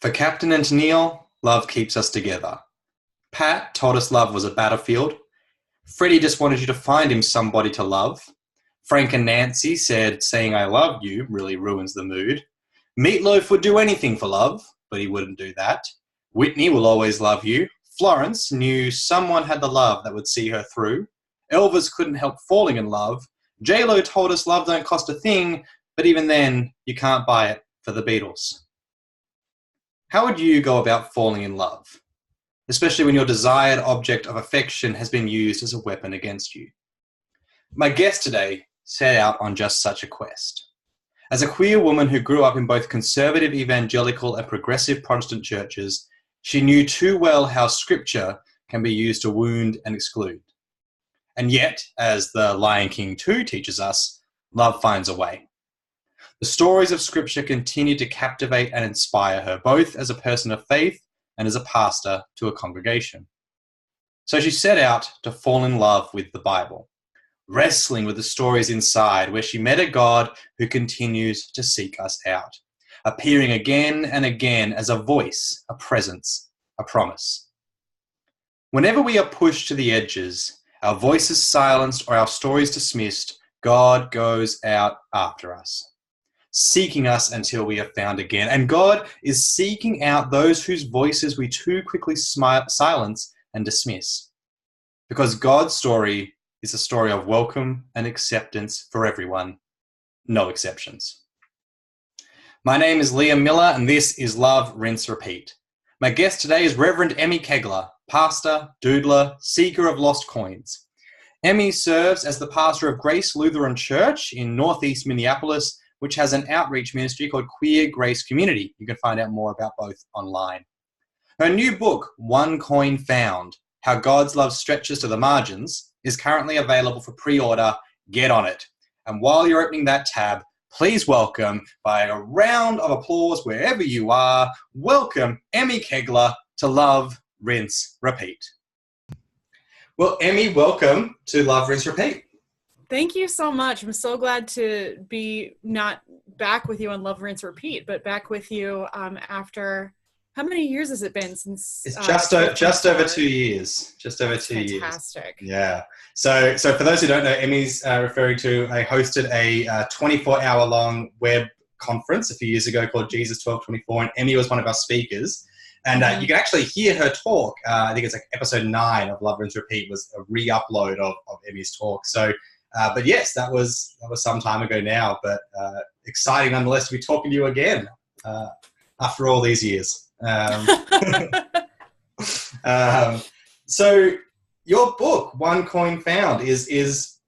For Captain and Tennille, love keeps us together. Pat told us love was a battlefield. Freddie just wanted you to find him somebody to love. Frank and Nancy said saying I love you really ruins the mood. Meatloaf would do anything for love, but he wouldn't do that. Whitney will always love you. Florence knew someone had the love that would see her through. Elvis couldn't help falling in love. J-Lo told us love don't cost a thing, but even then, you can't buy it for the Beatles. How would you go about falling in love, especially when your desired object of affection has been used as a weapon against you? My guest today set out on just such a quest. As a queer woman who grew up in both conservative evangelical and progressive Protestant churches, she knew too well how scripture can be used to wound and exclude. And yet, as The Lion King 2 teaches us, love finds a way. The stories of scripture continue to captivate and inspire her, both as a person of faith and as a pastor to a congregation. So she set out to fall in love with the Bible, wrestling with the stories inside where she met a God who continues to seek us out, appearing again and again as a voice, a presence, a promise. Whenever we are pushed to the edges, our voices silenced or our stories dismissed, God goes out after us, seeking us until we are found again. And God is seeking out those whose voices we too quickly silence and dismiss. Because God's story is a story of welcome and acceptance for everyone, no exceptions. My name is Liam Miller, and this is Love, Rinse, Repeat. My guest today is Rev Emmy Kegler, pastor, doodler, seeker of lost coins. Emmy serves as the pastor of Grace Lutheran Church in Northeast Minneapolis, which has an outreach ministry called Queer Grace Community. You can find out more about both online. Her new book, One Coin Found, How God's Love Stretches to the Margins, is currently available for pre-order. Get on it. And while you're opening that tab, please welcome, by a round of applause wherever you are, welcome Emmy Kegler to Love, Rinse, Repeat. Well, Emmy, welcome to Love, Rinse, Repeat. Thank you so much. I'm so glad to be not back with you on Love, Rinse, Repeat, but back with you after, how many years has it been since? It's just over 2 years. Just over 2 years. Fantastic. Yeah. So for those who don't know, Emmy's referring to, I hosted a 24-hour-long web conference a few years ago called Jesus 1224, and Emmy was one of our speakers. And you can actually hear her talk. I think it's like episode 9 of Love, Rinse, Repeat was a re-upload of Emmy's talk. So, but yes, that was some time ago now, but exciting nonetheless to be talking to you again after all these years. So your book, One Coin Found, is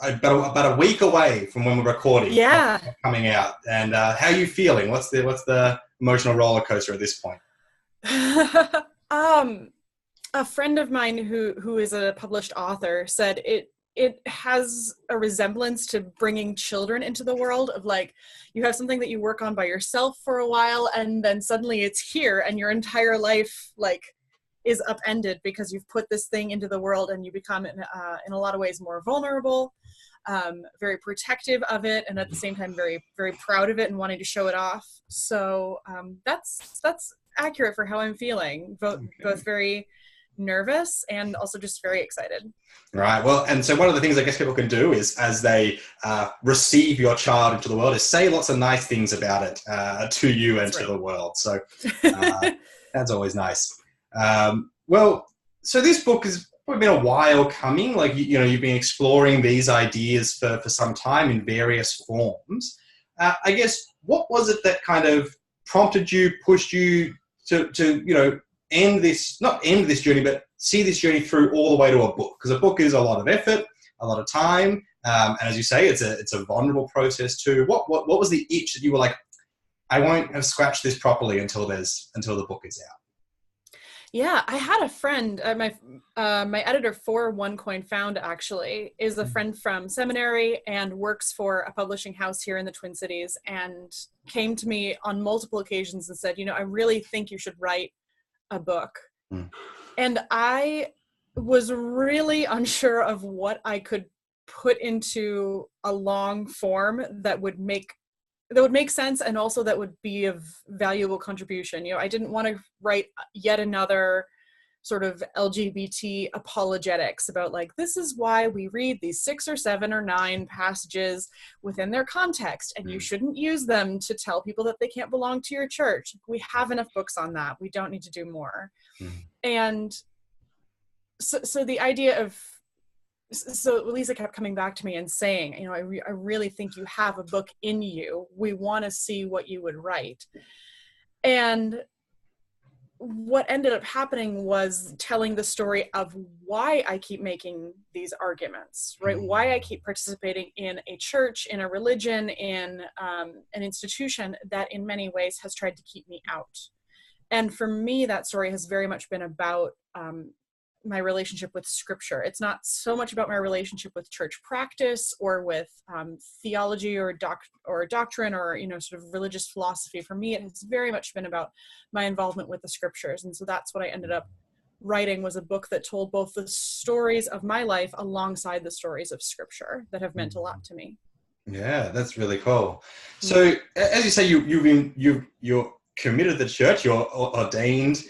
about a week away from when we're recording. Yeah. Coming out. And how are you feeling? What's the emotional roller coaster at this point? A friend of mine who is a published author said it has a resemblance to bringing children into the world, of like, you have something that you work on by yourself for a while, and then suddenly it's here, and your entire life like is upended because you've put this thing into the world, and you become in a lot of ways more vulnerable, very protective of it, and at the same time very, very proud of it and wanting to show it off. So that's accurate for how I'm feeling, both very nervous and also just very excited. Right. Well, and so one of the things I guess people can do is, as they receive your child into the world, is say lots of nice things about it to you and to the world. So that's always nice. Well, so this book has probably been a while coming. Like, you've been exploring these ideas for some time in various forms. I guess, what was it that kind of prompted you, pushed you to not end this journey, but see this journey through all the way to a book? Because a book is a lot of effort, a lot of time, and as you say, it's a vulnerable process too. What was the itch that you were like, I won't have scratched this properly until the book is out? Yeah, I had a friend, my editor for One Coin Found actually is a friend from seminary and works for a publishing house here in the Twin Cities, and came to me on multiple occasions and said, I really think you should write a book. And I was really unsure of what I could put into a long form that would make would make sense, and also that would be of valuable contribution. You know, I didn't want to write yet another sort of LGBT apologetics about like, this is why we read these 6 or 7 or 9 passages within their context, and you shouldn't use them to tell people that they can't belong to your church. We have enough books on that. We don't need to do more. And so the idea of, so Lisa kept coming back to me and saying, you know, I really think you have a book in you. We want to see what you would write. And what ended up happening was telling the story of why I keep making these arguments, right? Why I keep participating in a church, in a religion, in an institution that in many ways has tried to keep me out. And for me, that story has very much been about my relationship with scripture. It's not so much about my relationship with church practice or with theology or doctrine or, you know, sort of religious philosophy. For me, it has very much been about my involvement with the scriptures. And so that's what I ended up writing, was a book that told both the stories of my life alongside the stories of scripture that have meant a lot to me. Yeah, that's really cool. So as you say, you're committed to the church, you're ordained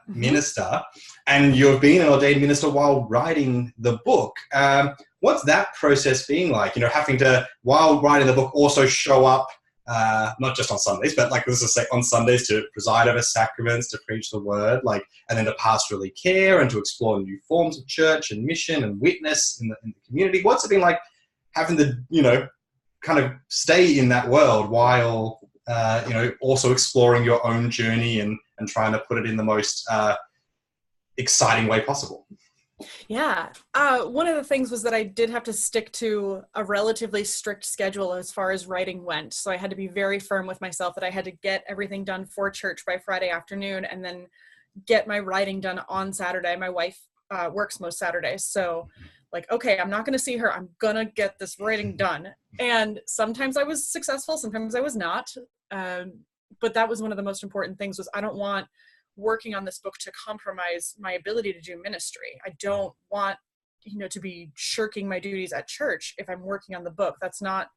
minister, and you've been an ordained minister while writing the book. What's that process being like? You know, having to, while writing the book, also show up, not just on Sundays, but like, let's just say on Sundays, to preside over sacraments, to preach the word, like, and then to pastorally care and to explore new forms of church and mission and witness in the community. What's it been like having to, you know, kind of stay in that world while you know, also exploring your own journey and trying to put it in the most exciting way possible? Yeah. One of the things was that I did have to stick to a relatively strict schedule as far as writing went. So I had to be very firm with myself that I had to get everything done for church by Friday afternoon and then get my writing done on Saturday. My wife works most Saturdays. So like, okay, I'm not going to see her. I'm going to get this writing done. And sometimes I was successful. Sometimes I was not. But that was one of the most important things, was I don't want working on this book to compromise my ability to do ministry. I don't want, you know, to be shirking my duties at church if I'm working on the book. That's not,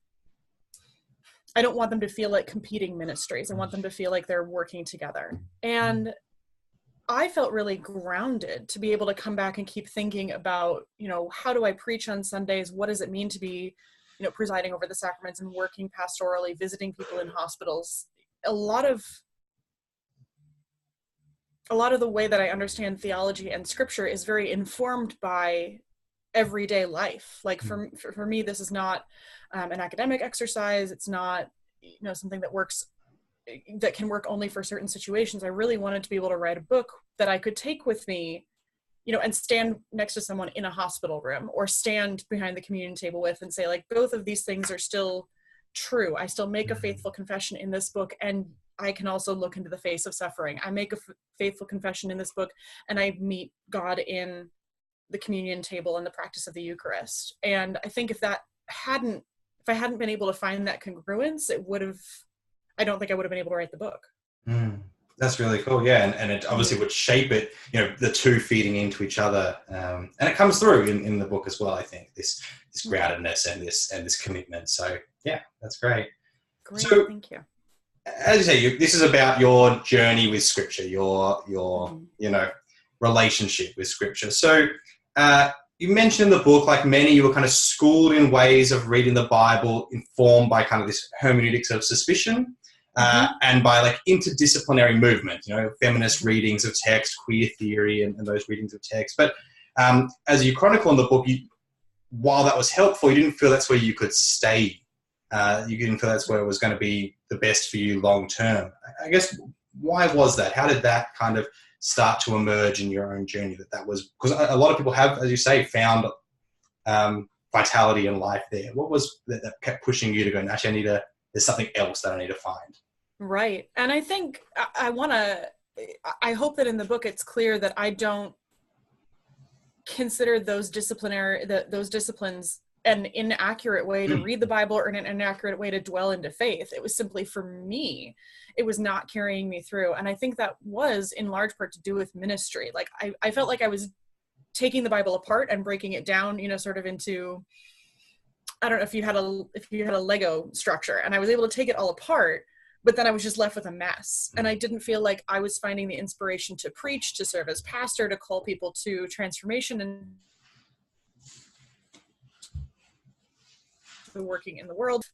I don't want them to feel like competing ministries. I want them to feel like they're working together. And I felt really grounded to be able to come back and keep thinking about, you know, how do I preach on Sundays? What does it mean to be, you know, presiding over the sacraments and working pastorally, visiting people in hospitals? A lot of the way that I understand theology and scripture is very informed by everyday life. Like for me, this is not an academic exercise. It's not, you know, something that can work only for certain situations. I really wanted to be able to write a book that I could take with me, you know, and stand next to someone in a hospital room or stand behind the communion table with and say, like, both of these things are still true. I still make a faithful confession in this book, and I can also look into the face of suffering. I make a faithful confession in this book, and I meet God in the communion table and the practice of the Eucharist. And I think if I hadn't been able to find that congruence, I don't think I would have been able to write the book. That's really cool. Yeah. And it obviously would shape it, you know, the two feeding into each other. And it comes through in the book as well, I think, this groundedness and this commitment. So yeah, that's great. Great. So, thank you. As you say, this is about your journey with scripture, your you know, relationship with scripture. So you mentioned in the book, like many, you were kind of schooled in ways of reading the Bible, informed by kind of this hermeneutics of suspicion. And by like interdisciplinary movement, you know, feminist readings of text, queer theory, and those readings of text. But as you chronicle in the book, while that was helpful, you didn't feel that's where you could stay. You didn't feel that's where it was going to be the best for you long term. I guess, why was that? How did that kind of start to emerge in your own journey? That was, because a lot of people have, as you say, found vitality in life there. What was that kept pushing you to go, actually, there's something else that I need to find? Right. And I think I hope that in the book it's clear that I don't consider those disciplines an inaccurate way to read the Bible or an inaccurate way to dwell into faith. It was simply, for me, it was not carrying me through. And I think that was in large part to do with ministry. Like I felt like I was taking the Bible apart and breaking it down, you know, sort of into I don't know if you had a Lego structure, and I was able to take it all apart, but then I was just left with a mess. And I didn't feel like I was finding the inspiration to preach, to serve as pastor, to call people to transformation and working in the world.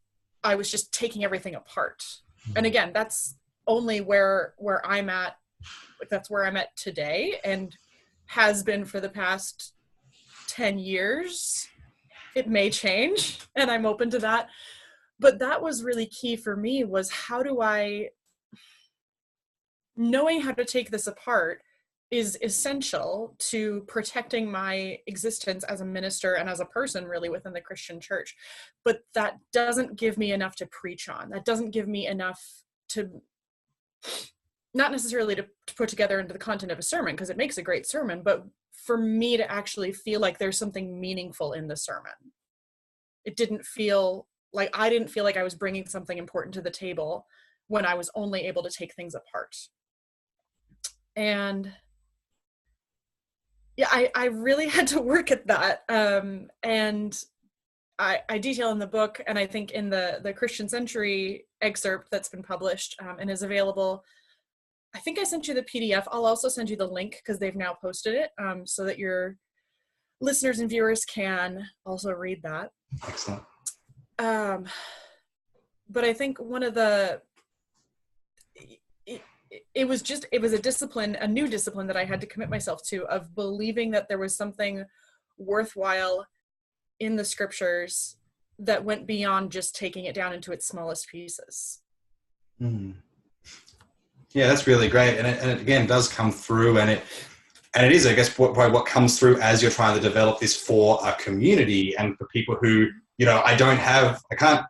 I was just taking everything apart. And again, that's only where I'm at. That's where I'm at today, and has been for the past 10 years. It may change, and I'm open to that. But that was really key for me, was knowing how to take this apart is essential to protecting my existence as a minister and as a person really within the Christian church. But that doesn't give me enough to preach on. That doesn't give me enough to, not necessarily to put together into the content of a sermon, because it makes a great sermon, but for me to actually feel like there's something meaningful in the sermon. It didn't feel like, I didn't feel like I was bringing something important to the table when I was only able to take things apart. And yeah, I really had to work at that. And I detail in the book, and I think in the Christian Century excerpt that's been published and is available. I think I sent you the PDF. I'll also send you the link, because they've now posted it, so that your listeners and viewers can also read that. Excellent. But I think one of it was a discipline, a new discipline that I had to commit myself to, of believing that there was something worthwhile in the scriptures that went beyond just taking it down into its smallest pieces. Mm. Yeah, that's really great. And it again does come through, and it is, I guess, probably what comes through as you're trying to develop this for a community and for people who, I can't,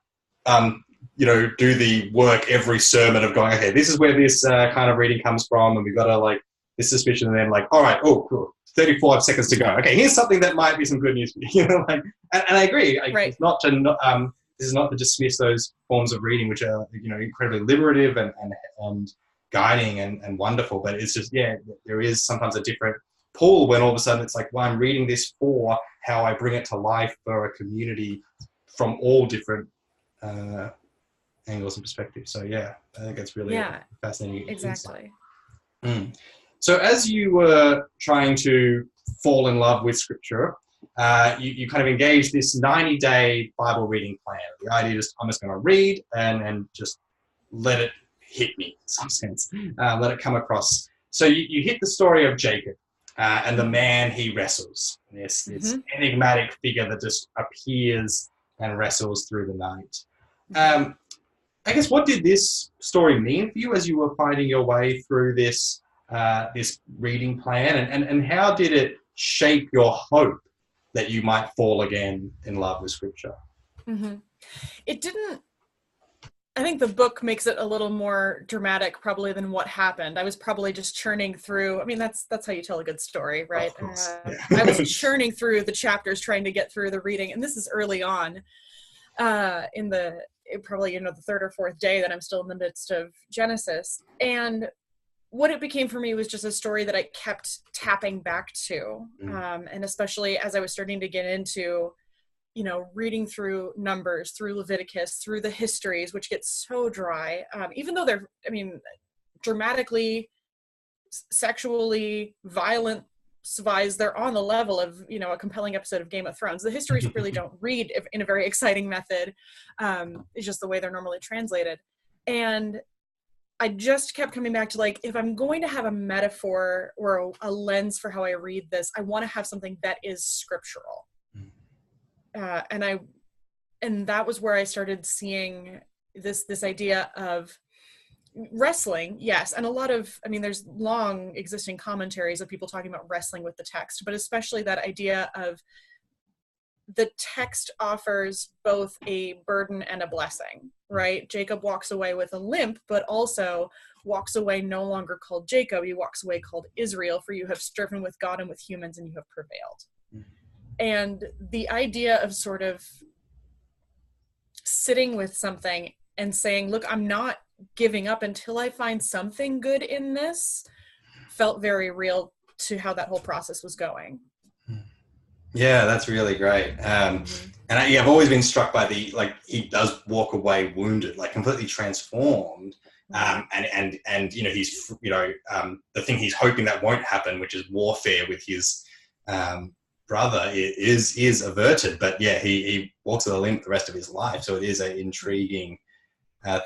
do the work every sermon of going, okay, this is where this kind of reading comes from, and we've got to this suspicion, and then all right, oh, cool, 35 seconds to go. Okay, here's something that might be some good news for you. And I agree. Right. It's not to this is not to dismiss those forms of reading, which are incredibly liberative and guiding and wonderful, but it's just, there is sometimes a different pull when all of a sudden it's like, well, I'm reading this for how I bring it to life for a community from all different angles and perspectives. So I think it's really fascinating. Exactly. So as you were trying to fall in love with scripture, you kind of engaged this 90-day Bible reading plan. The idea is, I'm just going to read and just let it hit me in some sense, let it come across. So you hit the story of Jacob and the man he wrestles. This enigmatic figure that just appears and wrestles through the night. I guess, what did this story mean for you as you were finding your way through this reading plan, and how did it shape your hope that you might fall again in love with scripture? Mm-hmm. It didn't. I think the book makes it a little more dramatic probably than what happened. I was probably just churning through. I mean, that's how you tell a good story, right? I was churning through the chapters trying to get through the reading, and this is early on in probably the third or fourth day that I'm still in the midst of Genesis. And what it became for me was just a story that I kept tapping back to, and especially as I was starting to get into reading through Numbers, through Leviticus, through the histories, which get so dry, even though they're, dramatically, sexually violent, they're on the level of, a compelling episode of Game of Thrones. The histories really don't read in a very exciting method. It's just the way they're normally translated. And I just kept coming back to, if I'm going to have a metaphor or a lens for how I read this, I want to have something that is scriptural. And that was where I started seeing this idea of wrestling, yes, and a lot of, there's long existing commentaries of people talking about wrestling with the text, but especially that idea of the text offers both a burden and a blessing, right? Jacob walks away with a limp, but also walks away no longer called Jacob. He walks away called Israel, for you have striven with God and with humans, and you have prevailed. And the idea of sort of sitting with something and saying, look, I'm not giving up until I find something good in this, felt very real to how that whole process was going. Yeah, that's really great. And I've always been struck by he does walk away wounded, like completely transformed. And he's the thing he's hoping that won't happen, which is warfare with his brother, is averted. But yeah, he walks with a limp the rest of his life. So it is an intriguing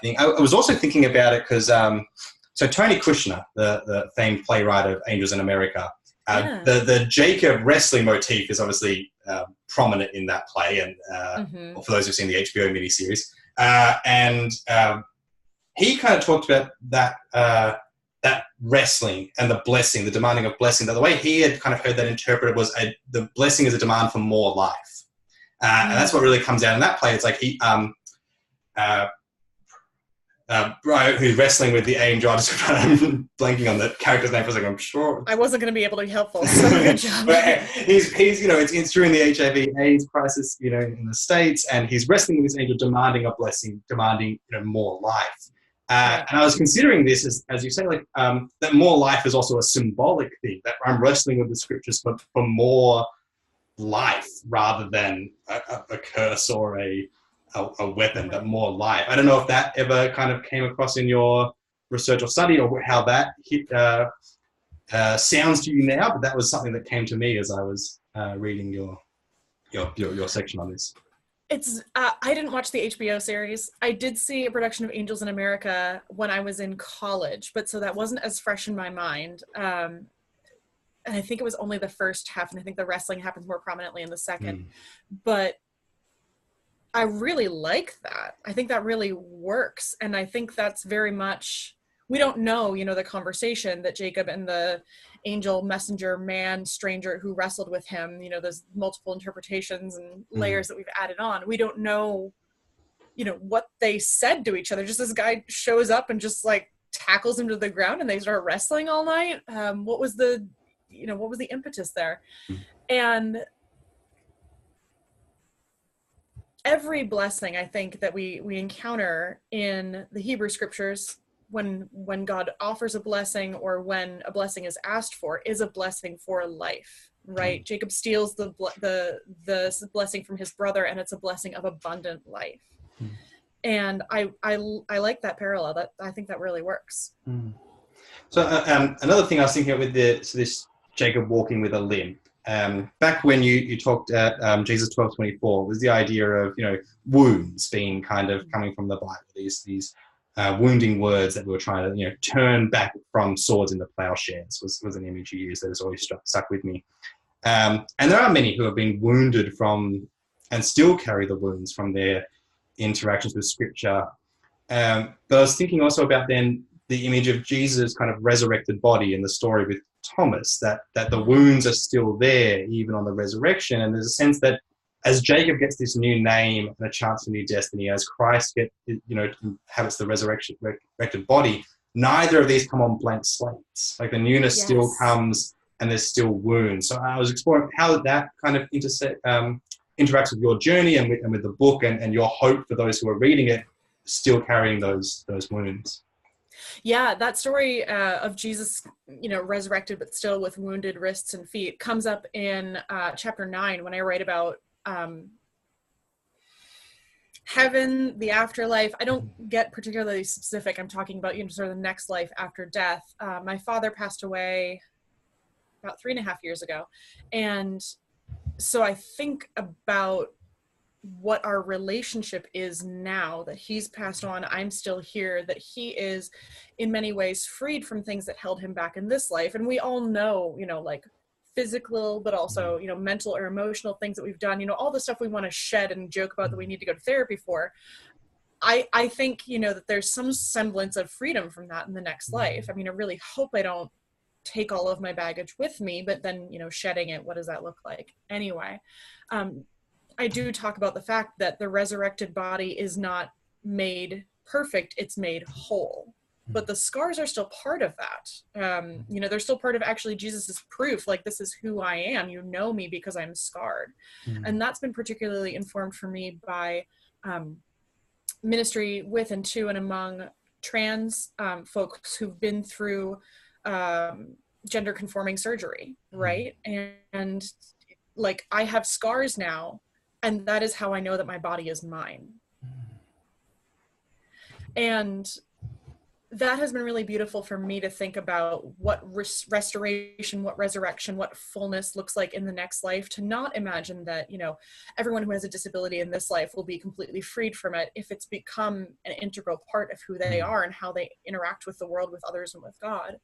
thing. I was also thinking about it because so Tony Kushner, the famed playwright of Angels in America, the Jacob wrestling motif is obviously prominent in that play, and for those who've seen the HBO miniseries, and he kind of talked about that wrestling and the blessing, the demanding of blessing. That the way he had kind of heard that interpreted was the blessing is a demand for more life, and that's what really comes out in that play. It's like he. Who's wrestling with the angel. I'm blanking on the character's name for a second. I'm sure I wasn't going to be able to be helpful. So good job. he's it's during the HIV/AIDS crisis, in the States, and he's wrestling with this angel, demanding a blessing, demanding more life. And I was considering this as you say, that more life is also a symbolic thing. That I'm wrestling with the scriptures for more life rather than a curse or a weapon, but more life. I don't know if that ever kind of came across in your research or study, or how that sounds to you now, but that was something that came to me as I was reading your section on this. It's I didn't watch the HBO series. I did see a production of Angels in America when I was in college, but so that wasn't as fresh in my mind. And I think it was only the first half, and I think the wrestling happens more prominently in the second. But I really like that. I think that really works. And I think that's very much, we don't know, the conversation that Jacob and the angel, messenger, man, stranger who wrestled with him, there's multiple interpretations and layers that we've added on. We don't know, what they said to each other. Just this guy shows up and just tackles him to the ground and they start wrestling all night. What was the impetus there? And every blessing, I think, that we encounter in the Hebrew scriptures, when God offers a blessing or when a blessing is asked for, is a blessing for life, right? Jacob steals the blessing from his brother, and it's a blessing of abundant life. And I like that parallel. That I think that really works. So another thing I was thinking of with this Jacob walking with a limp. Back when you talked at Jesus 12:24 was the idea of wounds being kind of coming from the Bible, these wounding words that we were trying to turn back from swords into plowshares was an image you used that has always stuck with me. And there are many who have been wounded from and still carry the wounds from their interactions with Scripture. But I was thinking also about then the image of Jesus' kind of resurrected body in the story with Thomas, that the wounds are still there even on the resurrection. And there's a sense that as Jacob gets this new name and a chance for new destiny, as Christ inhabits the resurrected body, neither of these come on blank slates. Like the newness still comes and there's still wounds. So I was exploring how that kind of interacts with your journey and with the book and your hope for those who are reading it, still carrying those wounds. Yeah, that story of Jesus, resurrected but still with wounded wrists and feet comes up in chapter 9 when I write about heaven, the afterlife. I don't get particularly specific. I'm talking about sort of the next life after death. My father passed away about 3.5 years ago, and so I think about what our relationship is now that he's passed on, I'm still here, that he is in many ways freed from things that held him back in this life. And we all know, physical, but also, mental or emotional things that we've done, all the stuff we want to shed and joke about that we need to go to therapy for. I think, that there's some semblance of freedom from that in the next life. I mean, I really hope I don't take all of my baggage with me, but then, shedding it, what does that look like? Anyway, I do talk about the fact that the resurrected body is not made perfect, it's made whole. But the scars are still part of that. They're still part of actually Jesus's proof, like, this is who I am. You know me because I'm scarred. And that's been particularly informed for me by ministry with and to and among trans folks who've been through gender conforming surgery, right? And like I have scars now, and that is how I know that my body is mine. And that has been really beautiful for me to think about what restoration, what resurrection, what fullness looks like in the next life, to not imagine that, you know, everyone who has a disability in this life will be completely freed from it if it's become an integral part of who they are and how they interact with the world, with others, and with God.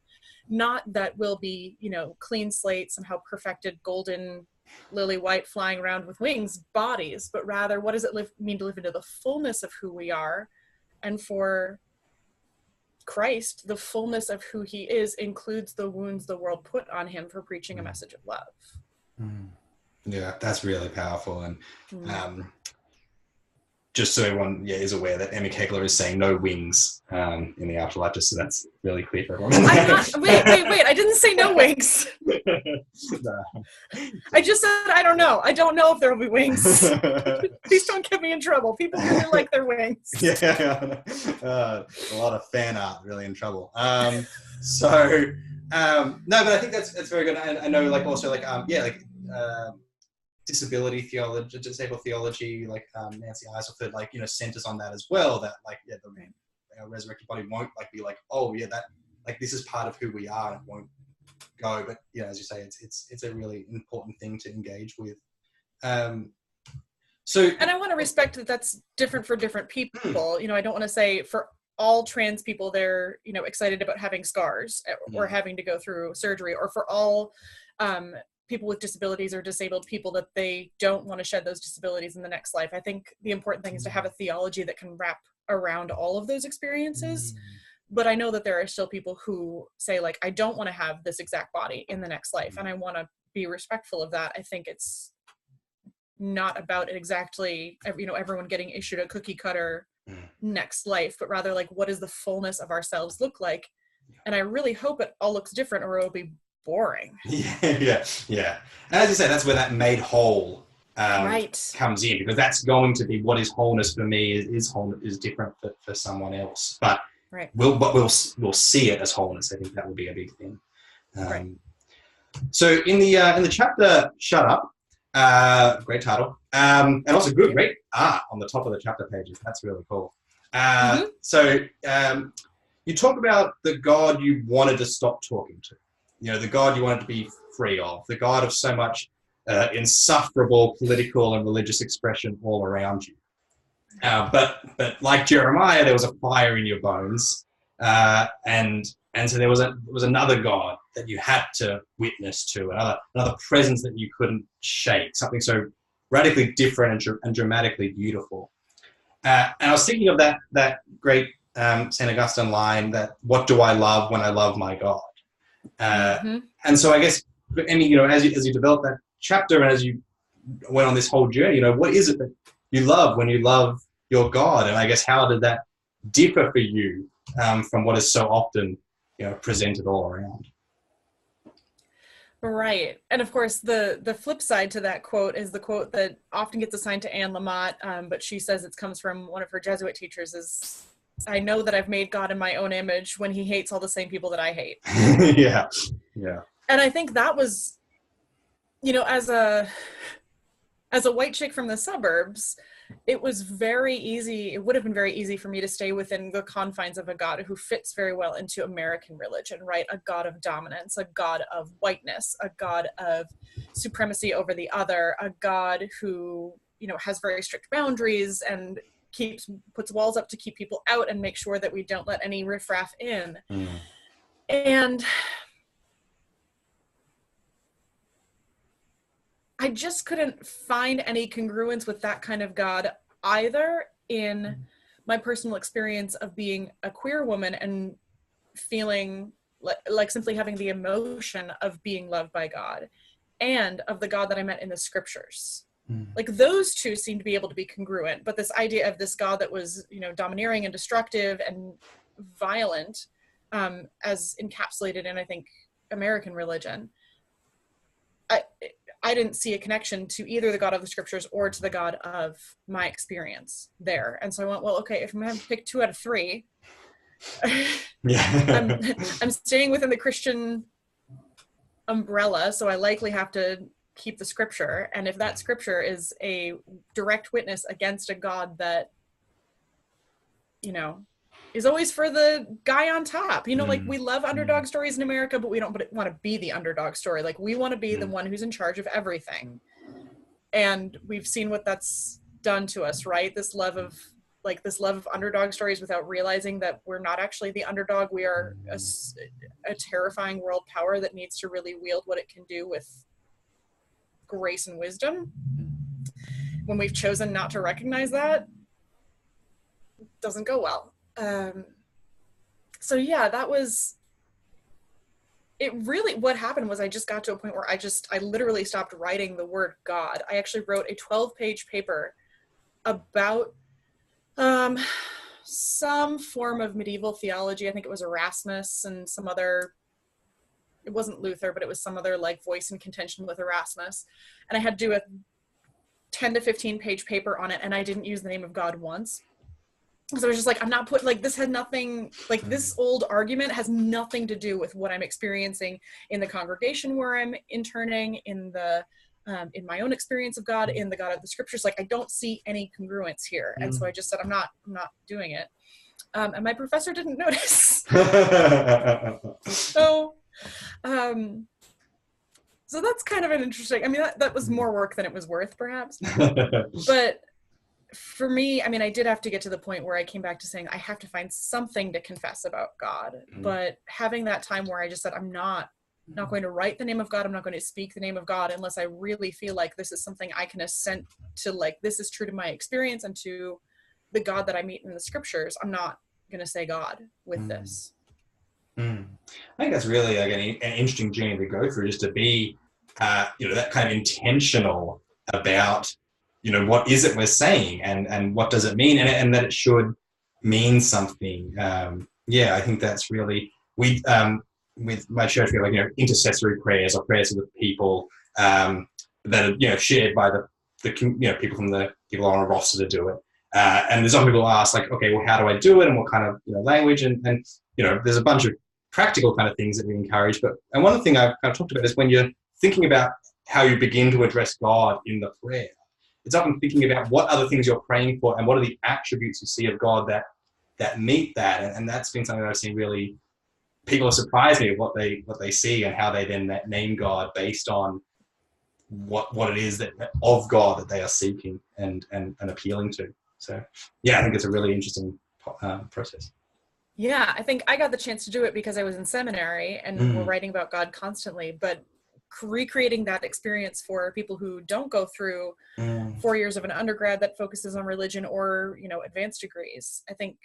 Not that we'll be, you know, clean slate, somehow perfected, golden, lily white, flying around with wings bodies, but rather what does it mean to live into the fullness of who we are. And for Christ, the fullness of who he is includes the wounds the world put on him for preaching a message of love. Yeah, that's really powerful. And just so everyone is aware that Emmy Kegler is saying no wings in the afterlife, just so that's really clear for everyone. Wait, I didn't say no wings. No. I just said I don't know. I don't know if there will be wings. Please don't get me in trouble. People really like their wings. Yeah, a lot of fan art really in trouble. No, but I think that's very good. I know, like, also, like, disability theology, disabled theology, like Nancy Eiselford, like, you know, centers on that as well. That, like, the resurrected body won't, like, be like, oh yeah, that, like, this is part of who we are, and it won't go. But, you know, as you say, it's a really important thing to engage with. And I want to respect that that's different for different people. You know, I don't want to say for all trans people they're, you know, excited about having scars or having to go through surgery, or for all people with disabilities or disabled people that they don't want to shed those disabilities in the next life. I think the important thing is to have a theology that can wrap around all of those experiences. But I know that there are still people who say, like, I don't want to have this exact body in the next life, and I want to be respectful of that. I think it's not about exactly, you know, everyone getting issued a cookie cutter next life, but rather, like, what does the fullness of ourselves look like? And I really hope it all looks different, or it'll be boring. Yeah. And as you say, that's where that made whole comes in, because that's going to be what is wholeness for me is wholeness is different for someone else. But we'll see it as wholeness. I think that would be a big thing. So in the chapter "Shut Up," great title, and also great art on the top of the chapter pages. That's really cool. So you talk about the God you wanted to stop talking to. You know, the God you wanted to be free of, the God of so much insufferable political and religious expression all around you. But like Jeremiah, there was a fire in your bones, and so there was another God that you had to witness to, another presence that you couldn't shake, something so radically different and dramatically beautiful. And I was thinking of that great St. Augustine line, that what do I love when I love my God? And so I guess, Emmy, you know, as you develop that chapter and as you went on this whole journey, you know, what is it that you love when you love your God? And I guess, how did that differ for you from what is so often, you know, presented all around? Right. And of course, the flip side to that quote is the quote that often gets assigned to Anne Lamott, but she says it comes from one of her Jesuit teachers, is, I know that I've made God in my own image when he hates all the same people that I hate. Yeah. And I think that was, you know, as a white chick from the suburbs, it was very easy. It would have been very easy for me to stay within the confines of a God who fits very well into American religion, right? A God of dominance, a God of whiteness, a God of supremacy over the other, a God who, you know, has very strict boundaries and puts walls up to keep people out and make sure that we don't let any riffraff in. And I just couldn't find any congruence with that kind of God, either in my personal experience of being a queer woman and feeling like simply having the emotion of being loved by God, and of the God that I met in the scriptures. Like, those two seem to be able to be congruent, but this idea of this God that was, you know, domineering and destructive and violent, as encapsulated in, I think, American religion, I didn't see a connection to either the God of the scriptures or to the God of my experience there. And so I went, well, okay, if I'm going to pick 2 out of 3, I'm staying within the Christian umbrella, so I likely have to keep the scripture. And if that scripture is a direct witness against a God that, you know, is always for the guy on top, you know, like we love underdog stories in America, but we don't want to be the underdog story. Like we want to be the one who's in charge of everything. And we've seen what that's done to us, right? This love of underdog stories without realizing that we're not actually the underdog. We are a terrifying world power that needs to really wield what it can do with grace and wisdom. When we've chosen not to recognize that, it doesn't go well. So yeah, that was it. Really, what happened was I just got to a point where I literally stopped writing the word God. I actually wrote a 12-page paper about some form of medieval theology. I think it was Erasmus and some other, it wasn't Luther, but it was some other like voice in contention with Erasmus. And I had to do a 10 to 15 page paper on it, and I didn't use the name of God once. So I was just like, I'm not putting, like, this had nothing, like this old argument has nothing to do with what I'm experiencing in the congregation where I'm interning, in my own experience of God, in the God of the scriptures. Like, I don't see any congruence here. And so I just said, I'm not doing it. And my professor didn't notice. So that's kind of an interesting, I mean, that was more work than it was worth, perhaps. But for me, I mean, I did have to get to the point where I came back to saying, I have to find something to confess about God. But having that time where I just said, I'm not going to write the name of God, I'm not going to speak the name of God unless I really feel like this is something I can assent to, like, this is true to my experience and to the God that I meet in the scriptures. I'm not going to say God with this. I think that's really like an interesting journey to go through, just to be, that kind of intentional about, what is it we're saying, and what does it mean, and that it should mean something. I think that's really, with my church, we have like, intercessory prayers, or prayers of the people that are, shared by the people from the people on a roster to do it. And there's some people ask, like, okay, well, how do I do it, and what kind of language, and there's a bunch of practical kind of things that we encourage. And one of the things I've kind of talked about is when you're thinking about how you begin to address God in the prayer, it's often thinking about what other things you're praying for and what are the attributes you see of God that meet that. And that's been something that I've seen really, people have surprised me with what they see and how they then name God based on what it is that of God that they are seeking and appealing to. So yeah, I think it's a really interesting process. Yeah, I think I got the chance to do it because I was in seminary and we're writing about God constantly, but recreating that experience for people who don't go through 4 years of an undergrad that focuses on religion, or advanced degrees, I think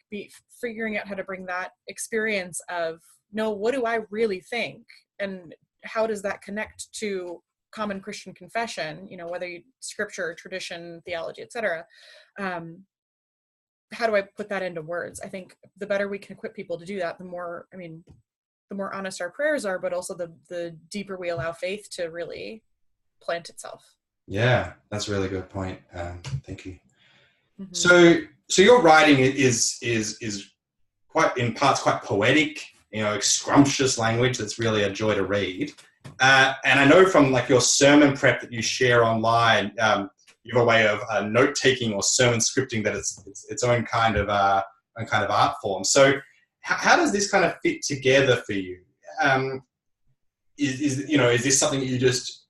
figuring out how to bring that experience of, no, what do I really think, and how does that connect to common Christian confession, whether scripture, tradition, theology, etc. How do I put that into words? I think the better we can equip people to do that, the more honest our prayers are, but also the deeper we allow faith to really plant itself. Yeah, that's a really good point. Thank you. So your writing is quite, in parts, quite poetic, scrumptious language that's really a joy to read. And I know from like your sermon prep that you share online, you have a way of note-taking or sermon scripting that its own kind of art form. So how does this kind of fit together for you? Is this something that you just,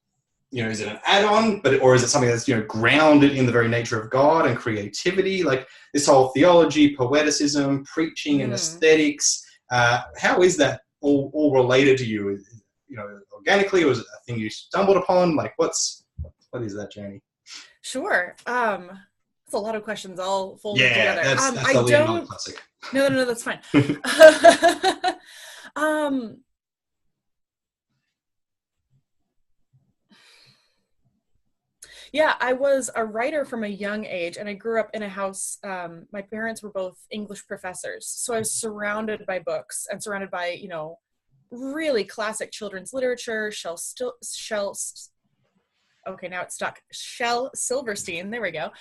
is it an add-on, or is it something that's, grounded in the very nature of God and creativity? Like this whole theology, poeticism, preaching, and aesthetics. How is that all related to you? Organically, or is it a thing you stumbled upon? Like what is that journey? Sure. That's a lot of questions all folded together. That's the Leonardo classic. No, that's fine. Yeah, I was a writer from a young age, and I grew up in a house. My parents were both English professors, so I was surrounded by books and surrounded by, really classic children's literature. Okay, now it's stuck. Shel Silverstein, there we go.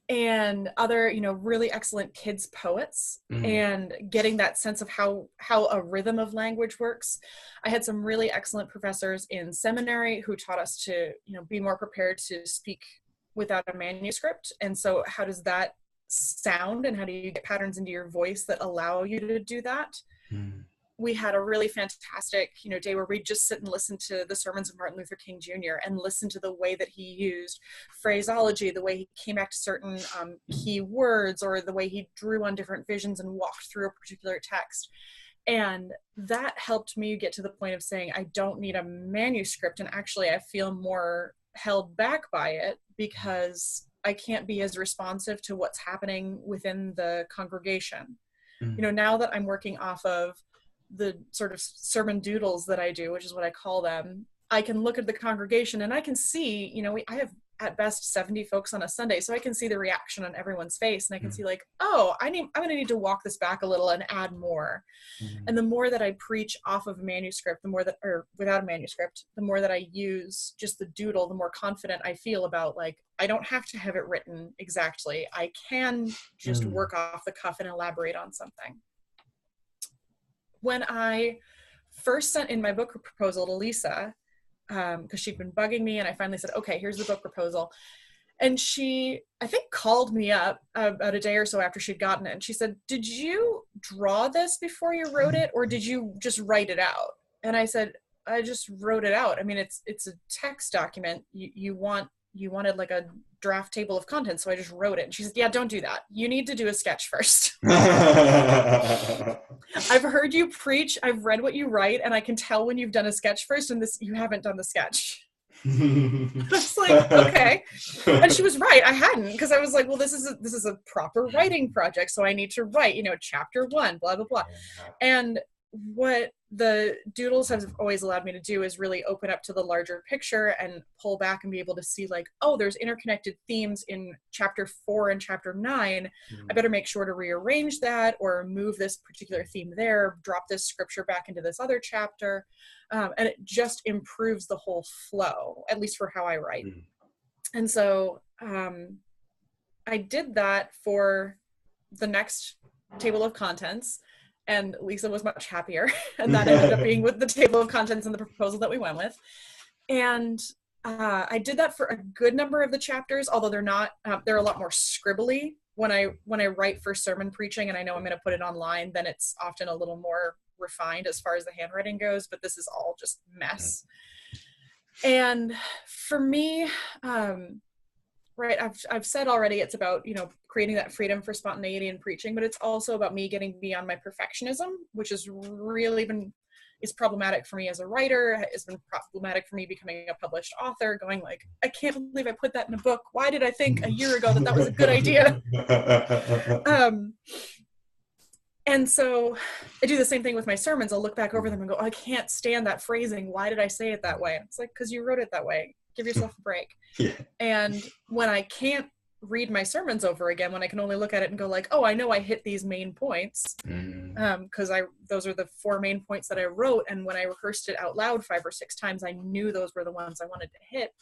and other, really excellent kids poets, and getting that sense of how a rhythm of language works. I had some really excellent professors in seminary who taught us to, be more prepared to speak without a manuscript. And so how does that sound, and how do you get patterns into your voice that allow you to do that? We had a really fantastic, day where we'd just sit and listen to the sermons of Martin Luther King Jr. and listen to the way that he used phraseology, the way he came back to certain key words, or the way he drew on different visions and walked through a particular text. And that helped me get to the point of saying, I don't need a manuscript. And actually, I feel more held back by it because I can't be as responsive to what's happening within the congregation. Now that I'm working off of the sort of sermon doodles that I do, which is what I call them, I can look at the congregation and I can see, I have at best 70 folks on a Sunday, so I can see the reaction on everyone's face, and I can see like, oh, I'm going to need to walk this back a little and add more. And the more that I preach off of a manuscript, or without a manuscript, the more that I use just the doodle, the more confident I feel about, like, I don't have to have it written exactly. I can just work off the cuff and elaborate on something. When I first sent in my book proposal to Lisa, because she'd been bugging me, and I finally said, okay, here's the book proposal. And she, I think, called me up about a day or so after she'd gotten it. And she said, did you draw this before you wrote it, or did you just write it out? And I said, I just wrote it out. I mean, it's a text document. You wanted like a draft table of contents, so I just wrote it. And she said, yeah, don't do that. You need to do a sketch first. I've heard you preach, I've read what you write, and I can tell when you've done a sketch first, and you haven't done the sketch. I was like, okay. And she was right, I hadn't, because I was like, well, this is a proper writing project, so I need to write, chapter 1, blah, blah, blah. And what the doodles have always allowed me to do is really open up to the larger picture and pull back and be able to see, like, oh, there's interconnected themes in chapter 4 and chapter 9. I better make sure to rearrange that, or move this particular theme there, drop this scripture back into this other chapter. And it just improves the whole flow, at least for how I write. And so I did that for the next table of contents, and Lisa was much happier. And that ended up being with the table of contents and the proposal that we went with. And I did that for a good number of the chapters, although they're not, they're a lot more scribbly. When I write for sermon preaching and I know I'm going to put it online, then it's often a little more refined as far as the handwriting goes, but this is all just mess. And for me, right, I've said already, it's about, creating that freedom for spontaneity in preaching, but it's also about me getting beyond my perfectionism, which has really is problematic for me as a writer. It's been problematic for me becoming a published author, going like, I can't believe I put that in a book. Why did I think a year ago that was a good idea? And so I do the same thing with my sermons. I'll look back over them and go, oh, I can't stand that phrasing. Why did I say it that way? It's like, because you wrote it that way. Give yourself a break. And when I can't read my sermons over again, when I can only look at it and go like, oh, I know I hit these main points, because those are the 4 main points that I wrote, and when I rehearsed it out loud 5 or 6 times, I knew those were the ones I wanted to hit.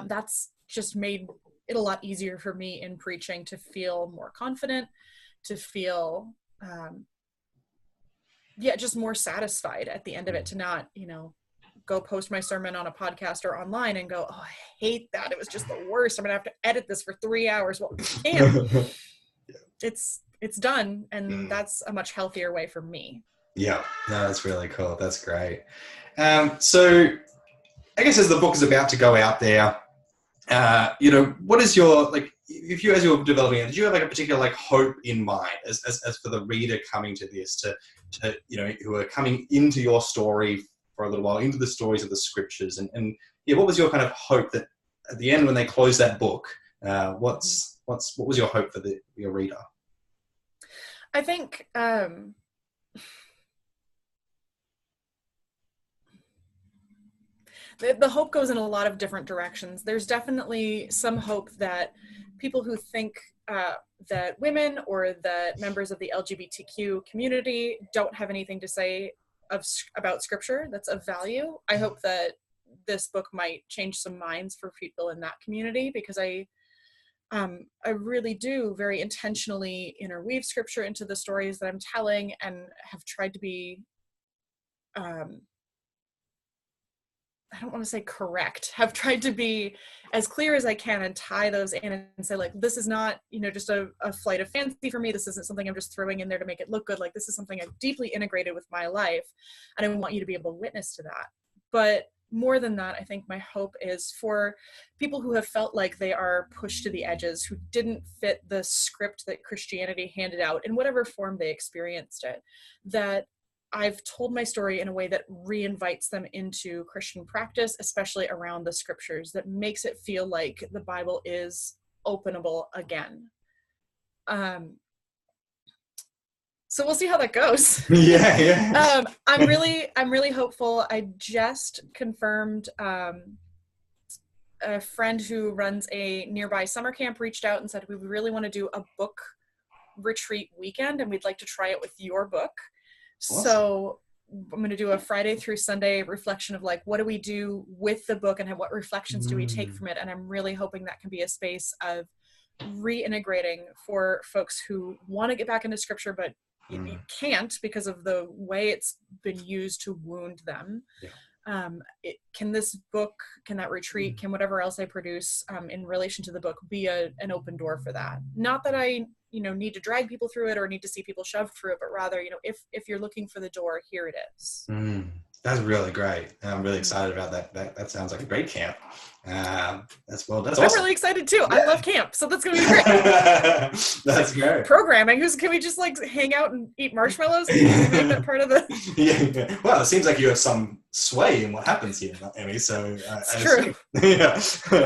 That's just made it a lot easier for me in preaching to feel more confident, to feel just more satisfied at the end of it, to not, go post my sermon on a podcast or online and go, oh, I hate that. It was just the worst. I'm going to have to edit this for 3 hours. Well, I can't. It's done. And that's a much healthier way for me. Yeah, no, that's really cool. That's great. So I guess as the book is about to go out there, what is your, like, if you, as you're developing it, did you have like a particular like hope in mind as for the reader coming to this, to who are coming into your story for a little while, into the stories of the scriptures, and what was your kind of hope that at the end when they close that book, what was your hope for your reader? I think the hope goes in a lot of different directions. There's definitely some hope that people who think that women or that members of the LGBTQ community don't have anything to say about scripture that's of value. I hope that this book might change some minds for people in that community, because I I really do very intentionally interweave scripture into the stories that I'm telling, and have tried to be, I don't want to say correct, have tried to be as clear as I can and tie those in and say, like, this is not, just a flight of fancy for me. This isn't something I'm just throwing in there to make it look good. Like, this is something I've deeply integrated with my life, and I want you to be able to witness to that. But more than that, I think my hope is for people who have felt like they are pushed to the edges, who didn't fit the script that Christianity handed out in whatever form they experienced it, that I've told my story in a way that reinvites them into Christian practice, especially around the scriptures, that makes it feel like the Bible is openable again. So we'll see how that goes. Yeah. I'm really hopeful. I just confirmed, a friend who runs a nearby summer camp reached out and said, we really want to do a book retreat weekend, and we'd like to try it with your book. Awesome. So I'm going to do a Friday through Sunday reflection of, like, what do we do with the book and what reflections do we take from it? And I'm really hoping that can be a space of reintegrating for folks who want to get back into scripture, but you can't because of the way it's been used to wound them. Yeah. Can this book, can that retreat, can whatever else I produce in relation to the book be an open door for that? Not that I need to drag people through it or need to see people shove through it, but rather, if you're looking for the door, here it is. That's really great. I'm really excited about that. That sounds like a great camp. That's awesome. I'm really excited too. Yeah. I love camp, so that's gonna be great. That's great. Programming. Can we just hang out and eat marshmallows? Can we make that part of the? Yeah. Well, it seems like you have some sway in what happens here, Emmy. So it's true. Yeah.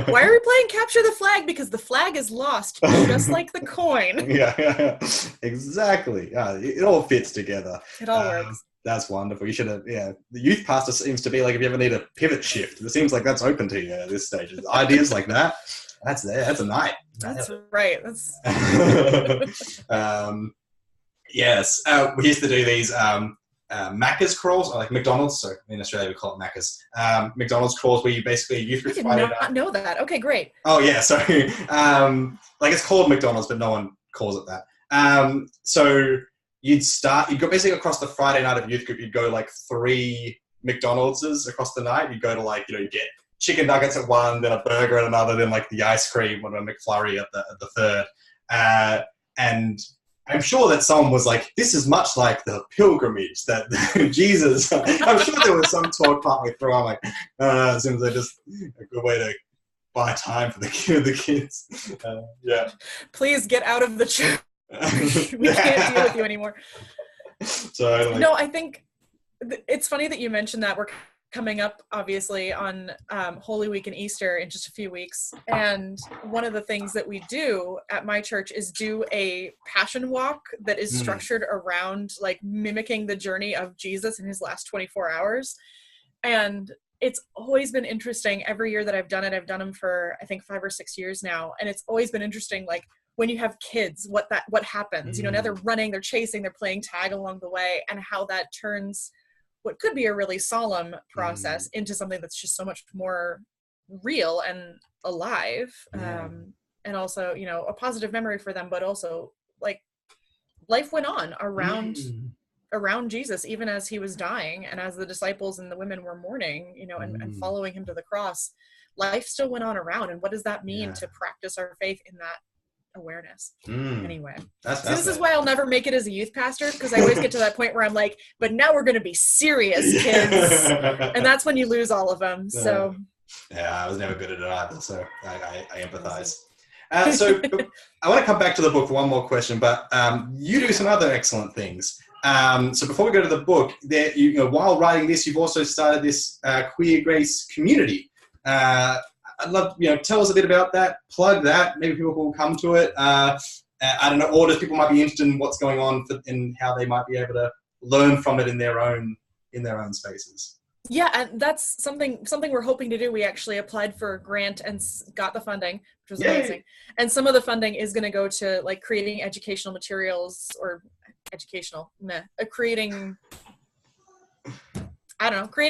Why are we playing capture the flag? Because the flag is lost, just like the coin. Yeah. Exactly. It all fits together. It all works. That's wonderful. You should have, the youth pastor seems to be like, if you ever need a pivot shift, it seams like that's open to you at this stage. Ideas like that, that's there. That's a night. That's right. That's. Yes. We used to do these Macca's crawls, or like McDonald's. So in Australia, we call it Macca's. McDonald's crawls where you basically youth group Friday night. I did not know that. Okay, great. Oh, yeah. So it's called McDonald's, but no one calls it that. So you'd go basically across the Friday night of youth group, you'd go 3 McDonald's across the night. You'd go to you get chicken nuggets at one, then a burger at another, then the ice cream or a McFlurry at the third. And I'm sure that someone was like, this is much like the pilgrimage that Jesus, I'm sure there was some talk partway through. I'm like, it seems like just a good way to buy time for the kids. Yeah. Please get out of the church. We can't deal with you anymore. So no, I think it's funny that you mentioned that. We're coming up obviously on Holy Week and Easter in just a few weeks, and one of the things that we do at my church is do a passion walk that is structured around mimicking the journey of Jesus in his last 24 hours. And it's always been interesting. Every year that I've done it, I've done them for I think 5 or 6 years now, and it's always been interesting when you have kids, what happens. Now they're running, they're chasing, they're playing tag along the way, and how that turns what could be a really solemn process into something that's just so much more real and alive. And also, a positive memory for them, but also life went on around Jesus, even as he was dying, and as the disciples and the women were mourning, and following him to the cross. Life still went on around. And what does that mean to practice our faith in that awareness? Anyway, this is why I'll never make it as a youth pastor, because I always get to that point where I'm like, but now we're going to be serious, kids. And that's when you lose all of them. So I was never good at it either, so I empathize. So I want to come back to the book for one more question, but you do some other excellent things. So before we go to the book, while writing this, you've also started this Queer Grace community. I'd love, tell us a bit about that, plug that, maybe people will come to it. I don't know, or just people might be interested in what's going on and how they might be able to learn from it in their own spaces. Yeah, and that's something we're hoping to do. We actually applied for a grant and got the funding, which was amazing. And some of the funding is going to go to creating educational materials or creating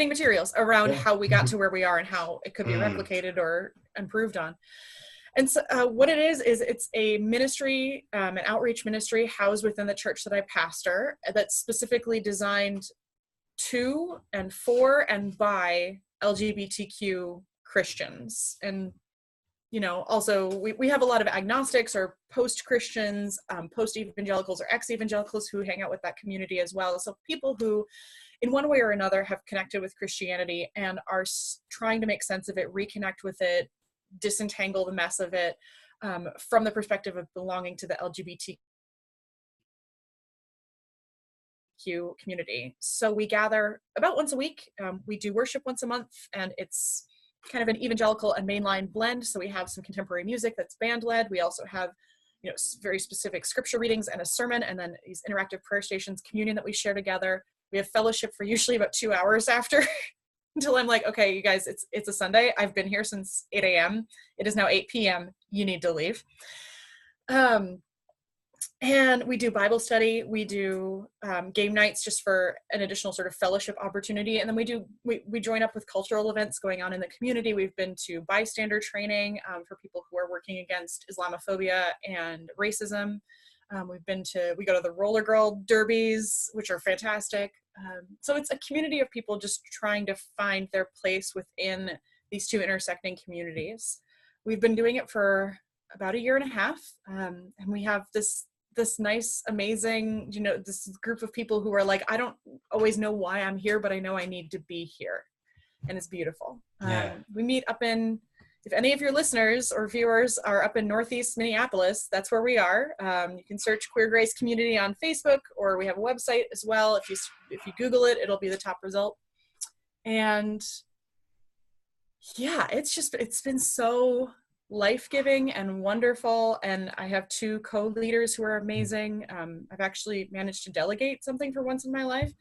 materials around how we got to where we are and how it could be replicated or improved on. And so what it is it's a ministry, an outreach ministry housed within the church that I pastor that's specifically designed to and for and by LGBTQ Christians. And, you know, also we have a lot of agnostics or post-Christians, post-evangelicals or ex-evangelicals who hang out with that community as well. So people who in one way or another have connected with Christianity and are trying to make sense of it, reconnect with it, disentangle the mess of it from the perspective of belonging to the LGBTQ community. So we gather about once a week. We do worship once a month, and it's kind of an evangelical and mainline blend. So we have some contemporary music that's band led. We also have, you know, very specific scripture readings and a sermon, and then these interactive prayer stations, communion that we share together. We have fellowship for usually about 2 hours after until I'm like, okay, you guys, it's a Sunday. I've been here since 8 a.m. It is now 8 p.m. You need to leave. And we do Bible study. We do game nights just for an additional sort of fellowship opportunity. And then we join up with cultural events going on in the community. We've been to bystander training for people who are working against Islamophobia and racism. We go to the roller girl derbies, which are fantastic. So it's a community of people just trying to find their place within these two intersecting communities. We've been doing it for about 1.5 years. And we have this nice, amazing, you know, this group of people who are like, I don't always know why I'm here, but I know I need to be here. And it's beautiful. Yeah. We meet up in, if any of your listeners or viewers are up in Northeast Minneapolis, that's where we are. You can search Queer Grace Community on Facebook, or we have a website as well. If you Google it, it'll be the top result. And yeah, it's been so life-giving and wonderful. And I have 2 co-leaders who are amazing. I've actually managed to delegate something for once in my life,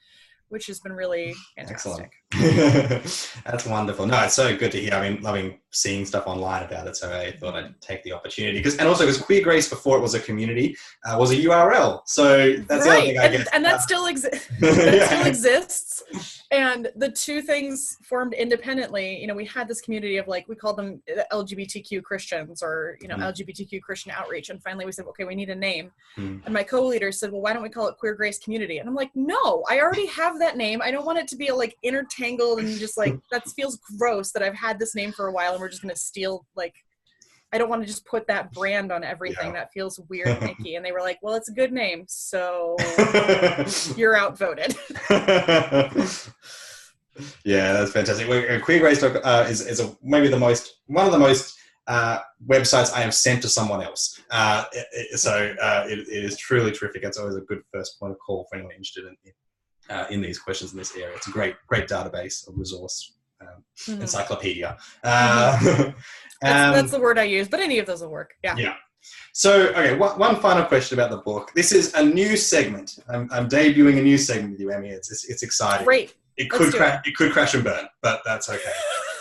which has been really fantastic. Excellent. That's wonderful. No, it's so good to hear. I mean, loving seeing stuff online about it. So I thought I'd take the opportunity because Queer Grace, before it was a community, was a URL. So that's the other thing I guess. And that still exists. Still exists. And the 2 things formed independently. You know, we had this community of, like, we called them LGBTQ Christians, or, you know, LGBTQ Christian Outreach. And finally we said, okay, we need a name. And my co-leader said, well, why don't we call it Queer Grace Community? And I'm like, no, I already have that name. I don't want it to be like intertangled and just like, that feels gross that I've had this name for a while and we're just going to steal, like, I don't want to just put that brand on everything. Yeah. That feels weird and icky. And they were like, well, it's a good name, so you're outvoted. Yeah, that's fantastic. Queer Grace is maybe one of the most websites I have sent to someone else. It is truly terrific. It's always a good first point of call for anyone interested in these questions in this area. It's a great database, a resource, encyclopedia. That's the word I use, but any of those will work. Yeah. Yeah. So, okay, one final question about the book. This is a new segment. I'm debuting a new segment with you, Emmy. It's exciting. Great. It could crash and burn, but that's okay.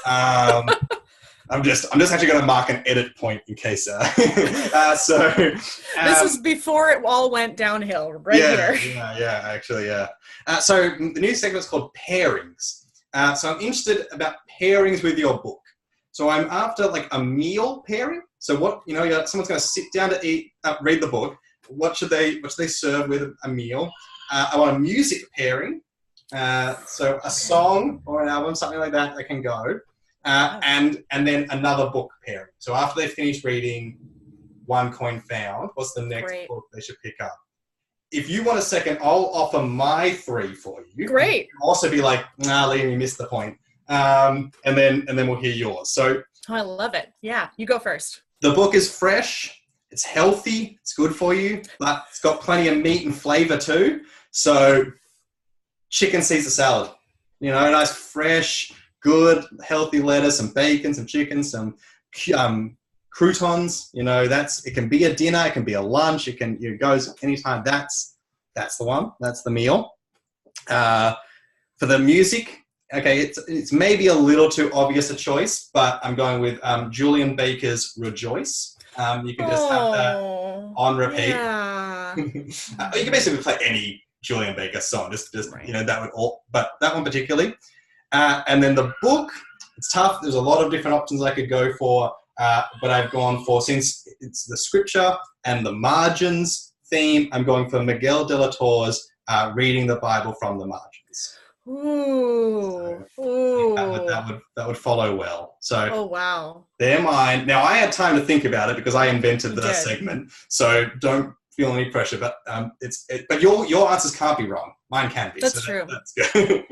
I'm just actually going to mark an edit point in case. This is before it all went downhill, here. Yeah, actually, yeah. So the new segment is called Pairings. So I'm interested about pairings with your book. So I'm after like a meal pairing. So what, someone's going to sit down to eat, read the book. What should they serve with a meal? I want a music pairing. So a song or an album, something like that can go. And then another book pairing. So after they finish reading One Coin Found, what's the next book they should pick up? If you want a second, I'll offer my 3 for you. Great. You'll also be like, nah, Liam, you missed the point. And then we'll hear yours. So I love it. Yeah, you go first. The book is fresh. It's healthy. It's good for you, but it's got plenty of meat and flavor too. So chicken Caesar salad, nice, fresh, good, healthy lettuce, some bacon, some chicken, some croutons. It can be a dinner, it can be a lunch, it goes anytime. That's the one. That's the meal. For the music, okay, it's maybe a little too obvious a choice, but I'm going with Julian Baker's Rejoice. You can just have that on repeat. Yeah. You can basically play any Julian Baker song, just right. That would all, but that one particularly. And then the book, it's tough. There's a lot of different options I could go for. but I've gone for, since it's the scripture and the margins theme, I'm going for Miguel de la Torre's Reading the Bible from the Margins. Ooh. So Ooh. that would follow well. So Oh, wow. they're mine. Now, I had time to think about it because I invented You the did. segment, so don't feel any pressure. But but your answers can't be wrong. Mine can be. That's so true. That's good.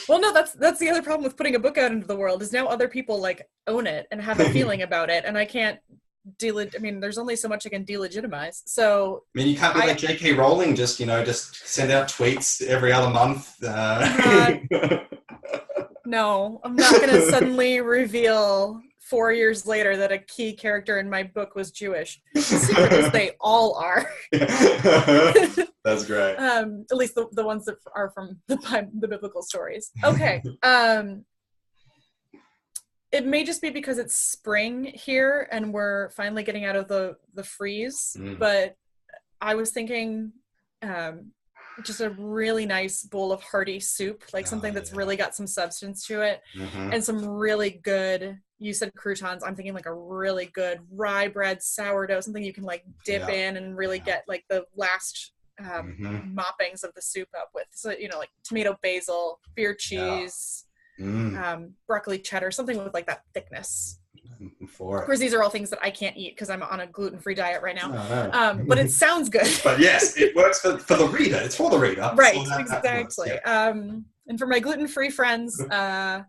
Well, no, that's the other problem with putting a book out into the world is now other people like own it and have a feeling about it, and I can't there's only so much I can delegitimize. So I mean, you can't be like J.K. Rowling, just send out tweets every other month. No, I'm not going to suddenly reveal 4 years later that a key character in my book was Jewish. The secret is they all are. That's great. At least the ones that are from the biblical stories. Okay. It may just be because it's spring here and we're finally getting out of the freeze, but I was thinking just a really nice bowl of hearty soup, like something that's really got some substance to it, and some really good, you said croutons, I'm thinking like a really good rye bread sourdough, something you can like dip in and really get like the last moppings of the soup up with. So, like tomato basil, beer cheese, broccoli cheddar, something with like that thickness. Of course, these are all things that I can't eat because I'm on a gluten-free diet right now. But it sounds good. But yes, it works for the reader. It's for the reader. Right, so exactly. And for my gluten-free friends, I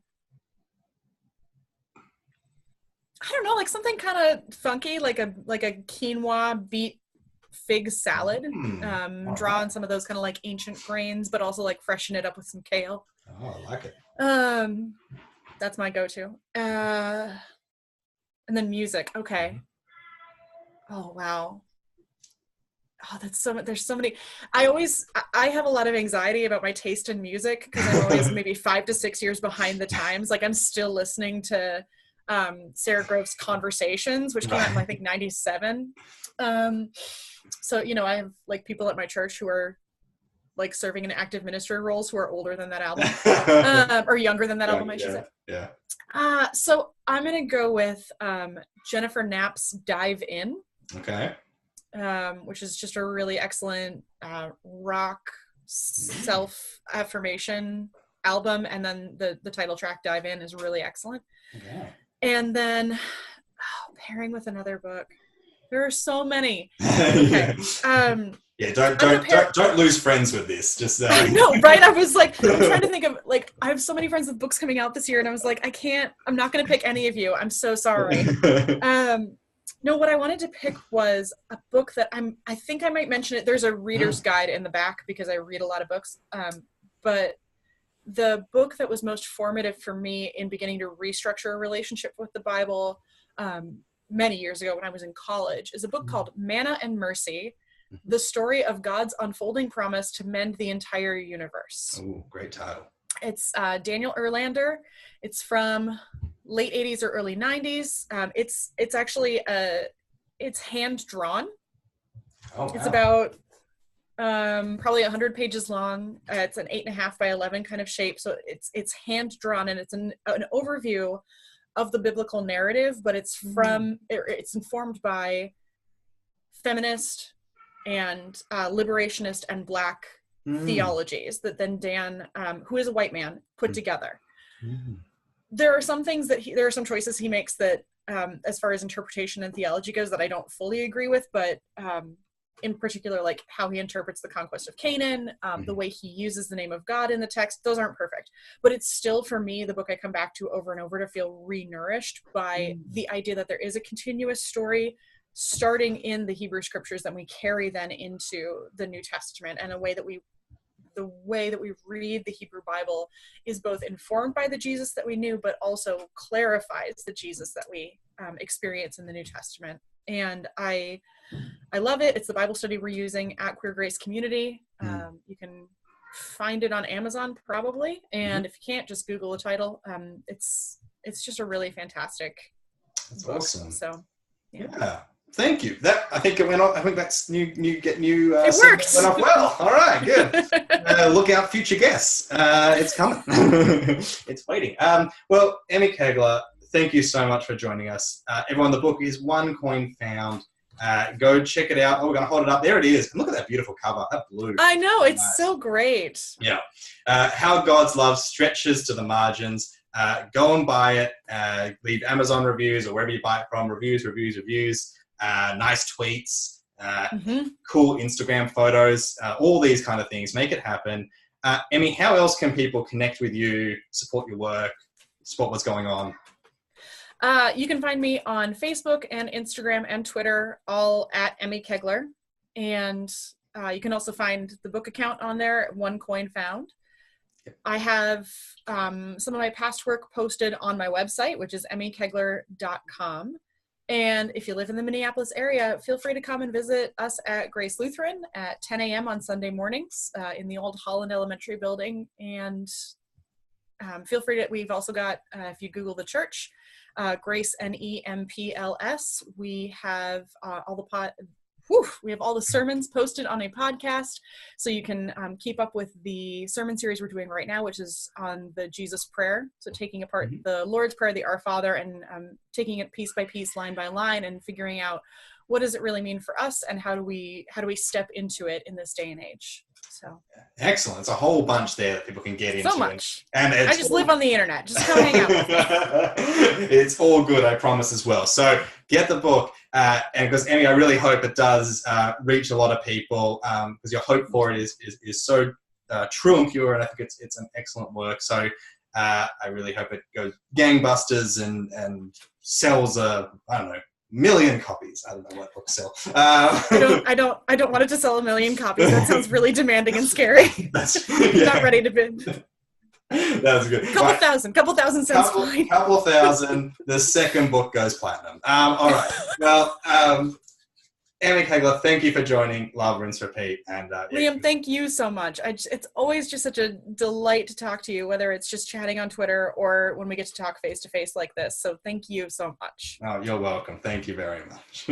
don't know, like something kind of funky, like a quinoa beet fig salad. Draw on some of those kind of like ancient grains, but also like freshen it up with some kale. Oh, I like it. That's my go-to. And then music. Okay. Oh, wow. Oh, there's so many. I have a lot of anxiety about my taste in music because I'm always maybe 5 to 6 years behind the times. Like I'm still listening to Sarah Grove's Conversations, which came out in I think 97. So, I have like people at my church who are like serving in active ministry roles who are older than that album, or younger than that album, I should say. Yeah. So I'm going to go with Jennifer Knapp's Dive In. Okay. Which is just a really excellent rock self-affirmation album. And then the title track, Dive In, is really excellent. Okay. And then pairing with another book. There are so many. Okay. Don't lose friends with this. Just I know, right? I was like, I'm trying to think of like, I have so many friends with books coming out this year, and I was like, I'm not going to pick any of you. I'm so sorry. No, what I wanted to pick was a book that I think I might mention it. There's a reader's guide in the back because I read a lot of books. But the book that was most formative for me in beginning to restructure a relationship with the Bible many years ago when I was in college is a book called Manna and Mercy, the story of God's unfolding promise to mend the entire universe. Oh, great title. It's Daniel Erlander. It's from late 80s or early 90s. It's actually it's hand drawn. Oh, wow. It's about probably 100 pages long. It's an 8.5 by 11 kind of shape. So it's hand drawn, and it's an overview of the biblical narrative, but it's informed by feminist and liberationist and Black theologies that then Dan, who is a white man, put together. There are some things there are some choices he makes that, as far as interpretation and theology goes, that I don't fully agree with, but in particular, like how he interprets the conquest of Canaan, the way he uses the name of God in the text, those aren't perfect. But it's still, for me, the book I come back to over and over to feel re-nourished by the idea that there is a continuous story starting in the Hebrew scriptures that we carry then into the New Testament, and the way that we read the Hebrew Bible is both informed by the Jesus that we knew, but also clarifies the Jesus that we experience in the New Testament. And I love it. It's the Bible study we're using at Queer Grace Community. You can find it on Amazon probably, and if you can't, just Google the title. It's just a really fantastic book. Awesome. So yeah. Thank you. I think it went off. I think that's new. It worked. Went off well. All right, good. Look out, future guests. It's coming. It's waiting. Well, Emmy Kegler, thank you so much for joining us. Everyone, the book is One Coin Found. Go check it out. Oh, we're going to hold it up. There it is. And look at that beautiful cover. That blue. I know. It's nice. So great. Yeah. How God's Love Stretches to the Margins. Go and buy it. Leave Amazon reviews or wherever you buy it from. Reviews. Nice tweets. Cool Instagram photos. All these kind of things. Make it happen. Emmy, how else can people connect with you, support your work, support what's going on? You can find me on Facebook and Instagram and Twitter, all at Emmy Kegler. And you can also find the book account on there, One Coin Found. I have some of my past work posted on my website, which is emmykegler.com. And if you live in the Minneapolis area, feel free to come and visit us at Grace Lutheran at 10 a.m. on Sunday mornings in the old Holland Elementary building. And feel free to, we've also got, if you Google the church, Grace NEMPLS, we have we have all the sermons posted on a podcast, so you can keep up with the sermon series we're doing right now, which is on the Jesus Prayer. So taking apart the Lord's Prayer, the Our Father, and taking it piece by piece, line by line, and figuring out what does it really mean for us, and how do we step into it in this day and age. So excellent. It's a whole bunch there that people can get into. So much. And I just live on the internet. Just come hang out with me. It's all good, I promise as well. So get the book. And because Emmy, I really hope it does reach a lot of people because your hope for it is so true and pure, and I think it's an excellent work. So I really hope it goes gangbusters and sells I don't know, million copies. I don't know what books sell. I don't want it to sell 1 million copies. That sounds really demanding and scary. I'm not ready to bid. That's good. Couple thousand sounds fine. Couple thousand. The second book goes platinum. All right. Well, Emmy Kegler, thank you for joining Love, Rinse, Repeat. And Liam, thank you so much. It's always just such a delight to talk to you, whether it's just chatting on Twitter or when we get to talk face to face like this. So thank you so much. Oh, you're welcome. Thank you very much.